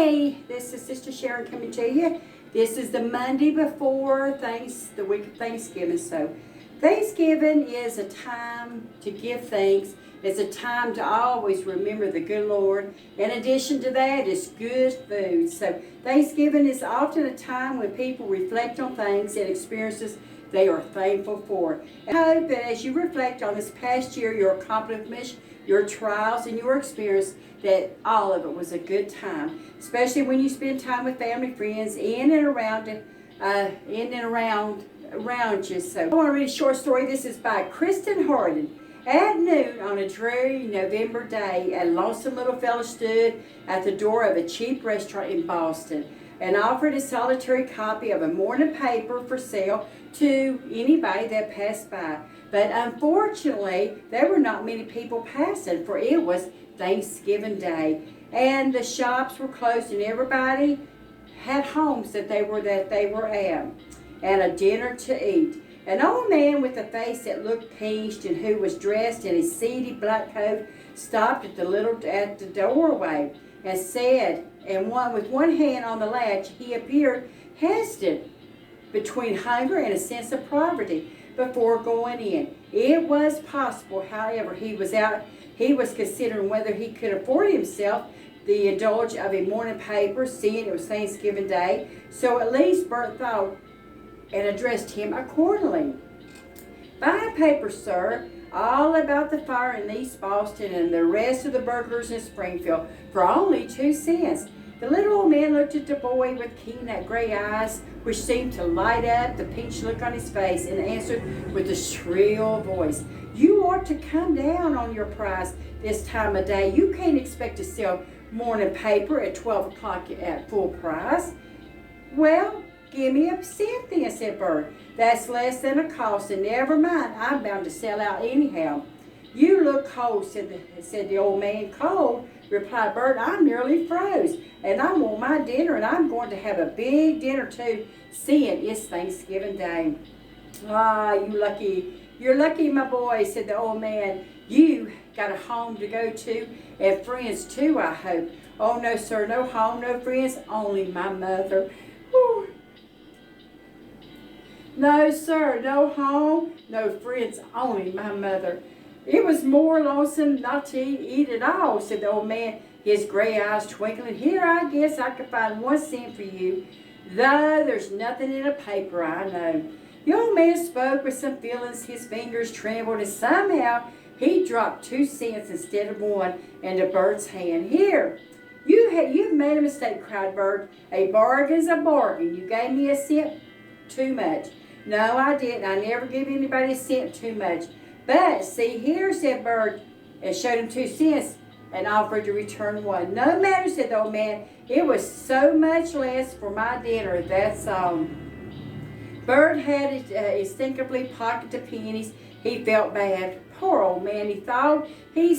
Hey, this is Sister Sharon coming to you. This is the Monday before the week of Thanksgiving. So Thanksgiving is a time to give thanks. It's a time to always remember the good Lord. In addition to that, it's good food. So Thanksgiving is often a time when people reflect on things and experiences they are thankful for. And I hope that as you reflect on this past year, your accomplishments, your trials, and your experience, that all of it was a good time, especially when you spend time with family, friends, in and around you. So I want to read a short story. This is by Kristina Harding. At noon on a dreary November day, a lonesome little fellow stood at the door of a cheap restaurant in Boston and offered a solitary copy of a morning paper for sale to anybody that passed by. But unfortunately, there were not many people passing, for it was Thanksgiving Day, and the shops were closed, and everybody had homes that they were at, and a dinner to eat. An old man with a face that looked pinched and who was dressed in a seedy black coat stopped at the doorway and said, with one hand on the latch, he appeared hesitant between hunger and a sense of poverty before going in. It was possible, however, he was considering whether he could afford himself the indulge of a morning paper, seeing it was Thanksgiving Day. So at least Bert thought and addressed him accordingly. Buy a paper, sir, all about the fire in East Boston and the rest of the burglars in Springfield for only 2 cents. The little old man looked at the boy with keen gray eyes, which seemed to light up the pinched look on his face, and answered with a shrill voice, "You ought to come down on your price this time of day. You can't expect to sell morning paper at 12 o'clock at full price." "Well, give me a cent then," said Bert. "That's less than a cost, and never mind, I'm bound to sell out anyhow." "You look cold," said the old man. "Cold?" replied Bert. "I'm nearly froze, and I want my dinner, and I'm going to have a big dinner too, seeing it's Thanksgiving Day." "Ah, you're lucky, my boy," said the old man. "You got a home to go to, and friends too, I hope." "Oh, no, sir, no home, no friends, only my mother." Whew. "No, sir, no home, no friends, only my mother. It was more lonesome not to eat at all," said the old man, his gray eyes twinkling. "Here, I guess I could find 1 cent for you, though there's nothing in a paper, I know." The old man spoke with some feelings. His fingers trembled, and somehow he dropped 2 cents instead of 1 into Bert's hand. "Here, you've made a mistake," cried Bert. "A bargain's a bargain. You gave me a cent too much." "No, I didn't. I never give anybody a cent too much. But see here," said Bert, and showed him 2 cents and offered to return 1. "No matter," said the old man. "It was so much less for my dinner, that's all." Bert had instinctively pocketed the pennies. He felt bad. "Poor old man," he thought. He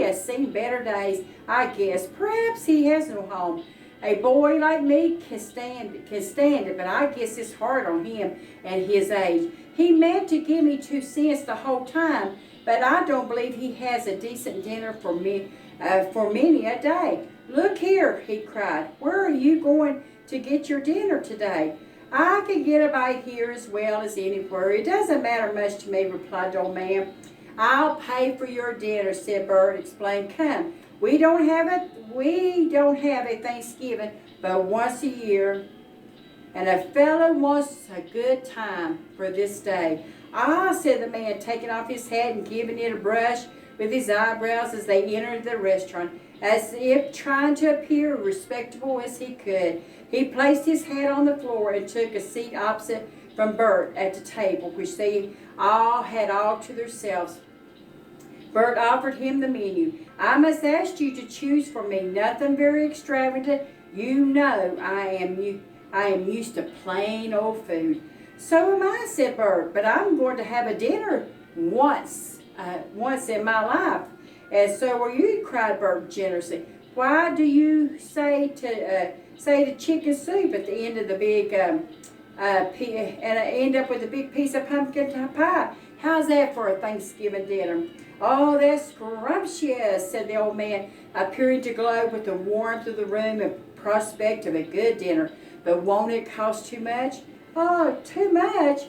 has seen better days, I guess. Perhaps he has no home. A boy like me can stand it, but I guess it's hard on him and his age. He meant to give me 2 cents the whole time, but I don't believe he has a decent dinner for many a day. "Look here," he cried. "Where are you going to get your dinner today?" "I can get a bite here as well as anywhere. It doesn't matter much to me," replied the old man. "I'll pay for your dinner," said Bert, explained. "Come, we don't have a Thanksgiving but once a year, and a fellow wants a good time for this day." "Ah," said the man, taking off his hat and giving it a brush with his eyebrows as they entered the restaurant, as if trying to appear respectable as he could. He placed his hat on the floor and took a seat opposite from Bert at the table, which they had all to themselves. Bert offered him the menu. "I must ask you to choose for me. Nothing very extravagant. You know I am used to plain old food." "So am I," said Bert, "but I'm going to have a dinner once in my life." "And so are you," cried Bert generously. "Why do you say to chicken soup at the end of the big and end up with a big piece of pumpkin pie? How's that for a Thanksgiving dinner?" Oh, that's scrumptious, said the old man, appearing to glow with the warmth of the room and prospect of a good dinner. But won't it cost too much? Oh, too much?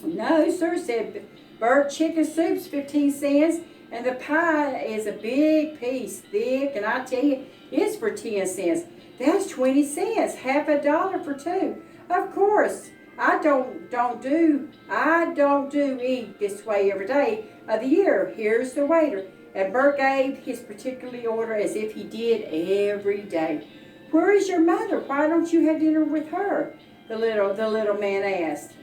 No, sir, said Bert. Chicken soup's 15 cents, and the pie is a big piece, thick, and I tell you, it's for 10 cents. That's 20 cents, half a dollar for two. Of course, I don't do eat this way every day of the year. Here's the waiter. And Bert gave his particular order as if he did every day. Where is your mother? Why don't you have dinner with her? The little man asked.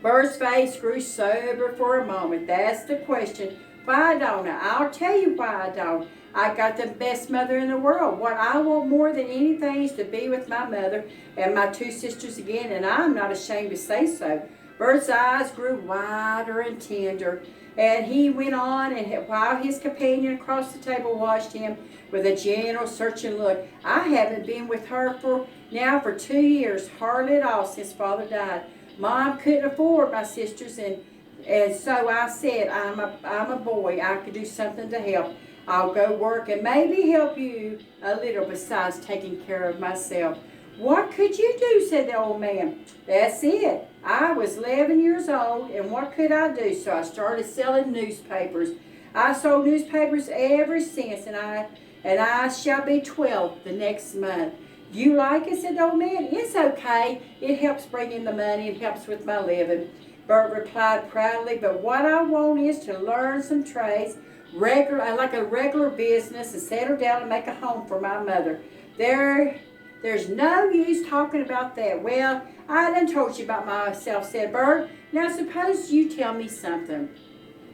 Bert's face grew sober for a moment. That's the question. Why don't I? I'll tell you why I don't. I got the best mother in the world. What I want more than anything is to be with my mother and my two sisters again, and I'm not ashamed to say so. Bert's eyes grew wider and tender, and he went on, and while his companion across the table watched him with a gentle, searching look. I haven't been with her for 2 years, hardly at all, since Father died. Mom couldn't afford my sisters, and so I said, I'm a boy. I could do something to help. I'll go work and maybe help you a little besides taking care of myself. What could you do, said the old man. That's it. I was 11 years old, and what could I do? So I started selling newspapers. I sold newspapers ever since, and I shall be 12 the next month. You like it, said the old man. It's okay. It helps bring in the money. It helps with my living. Bert replied proudly, but what I want is to learn some trades, like a regular business, and settle down and make a home for my mother. There's no use talking about that. Well, I done told you about myself, said Bert. Now suppose you tell me something.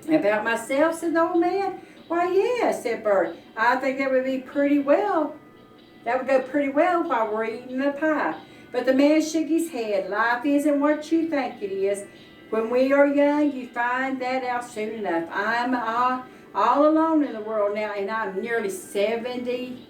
About myself, said the old man. Why, yes, said Bert. I think that would be pretty well. That would go pretty well while we're eating the pie. But the man shook his head. Life isn't what you think it is. When we are young, you find that out soon enough. I'm all alone in the world now, and I'm nearly 70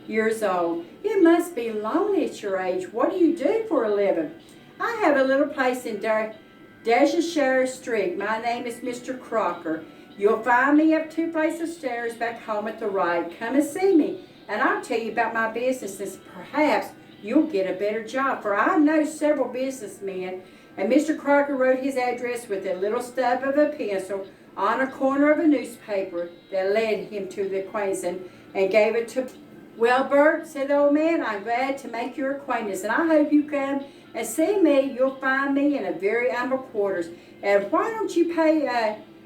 years old. It must be lonely at your age. What do you do for a living? I have a little place in Devonshire Street. My name is Mr. Crocker. You'll find me up 2 flights of stairs back home at the right. Come and see me, and I'll tell you about my business, and perhaps you'll get a better job, for I know several businessmen. And Mr. Crocker wrote his address with a little stub of a pencil on a corner of a newspaper that led him to the acquaintance, and gave it to. Well, Bert, said the old man, I'm glad to make your acquaintance, and I hope you come and see me. You'll find me in a very humble quarters. And why don't you pay,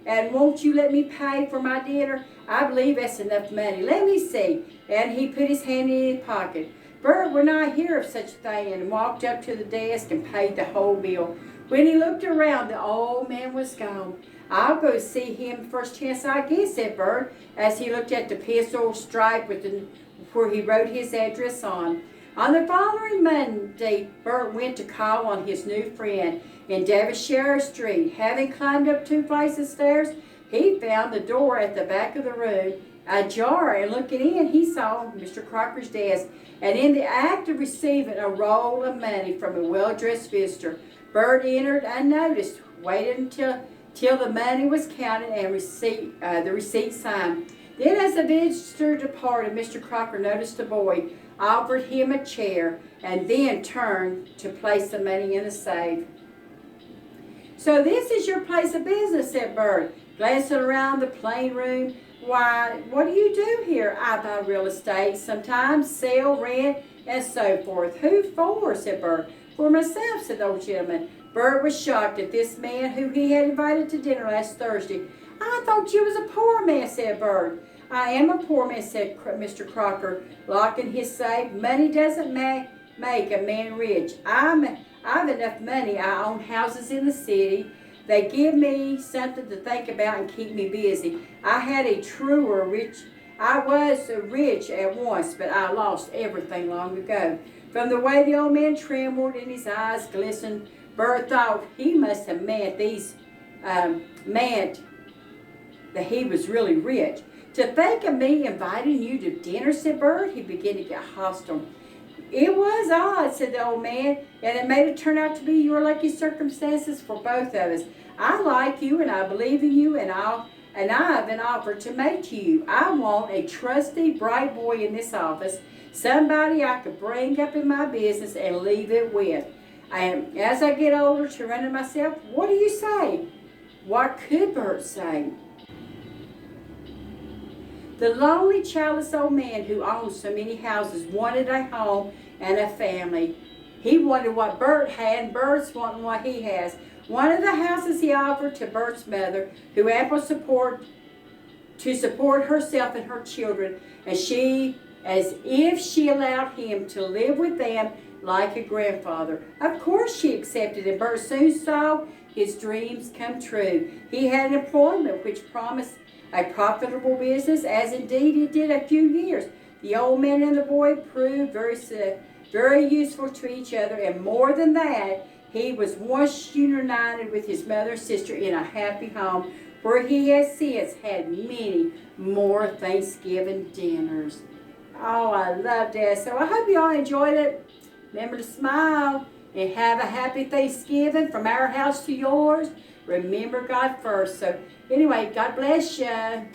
and won't you let me pay for my dinner? I believe that's enough money. Let me see. And he put his hand in his pocket. Bert would not hear of such a thing, and walked up to the desk and paid the whole bill. When he looked around, the old man was gone. I'll go see him the first chance I get, said Bert, as he looked at the pencil stripe where he wrote his address on. On the following Monday, Bert went to call on his new friend in Devonshire Street. Having climbed up 2 flights of stairs, he found the door at the back of the room ajar, and looking in, he saw Mr. Crocker's desk, and in the act of receiving a roll of money from a well-dressed visitor. Bert entered unnoticed, waited until the money was counted and the receipt signed. Then, as the visitor departed, Mr. Crocker noticed the boy, offered him a chair, and then turned to place the money in the safe. So this is your place of business, said Bert, glancing around the plain room. Why, what do you do here? I buy real estate, sometimes sell, rent, and so forth. Who for? Said Bert. For myself, said the old gentleman. Bert was shocked at this man who he had invited to dinner last Thursday. I thought you was a poor man, said Bert. I am a poor man, said Mr. Crocker, locking his safe. Money doesn't make a man rich. I've enough money. I own houses in the city. They give me something to think about and keep me busy. I was rich at once, but I lost everything long ago. From the way the old man trembled and his eyes glistened, Bert thought he must have meant that he was really rich. To think of me inviting you to dinner, said Bert. He began to get hostile. It was odd, said the old man, and it made it turn out to be your lucky circumstances for both of us. I like you, and I believe in you, and and I have an offer to make to you. I want a trusty, bright boy in this office, somebody I could bring up in my business and leave it with. And as I get older to run it myself, what do you say? What could Berts say? The lonely, childless old man who owned so many houses wanted a home and a family. He wanted what Bert had, and Berts wanted what he has. One of the houses he offered to Bert's mother, who ample support to support herself and her children, and she, as if she allowed him to live with them like a grandfather. Of course she accepted, and Bert soon saw his dreams come true. He had an employment which promised a profitable business, as indeed it did a few years. The old man and the boy proved very useful to each other, and more than that, he was once united with his mother and sister in a happy home, where he has since had many more Thanksgiving dinners. Oh, I love that. So I hope you all enjoyed it. Remember to smile and have a happy Thanksgiving from our house to yours. Remember God first. So anyway, God bless you.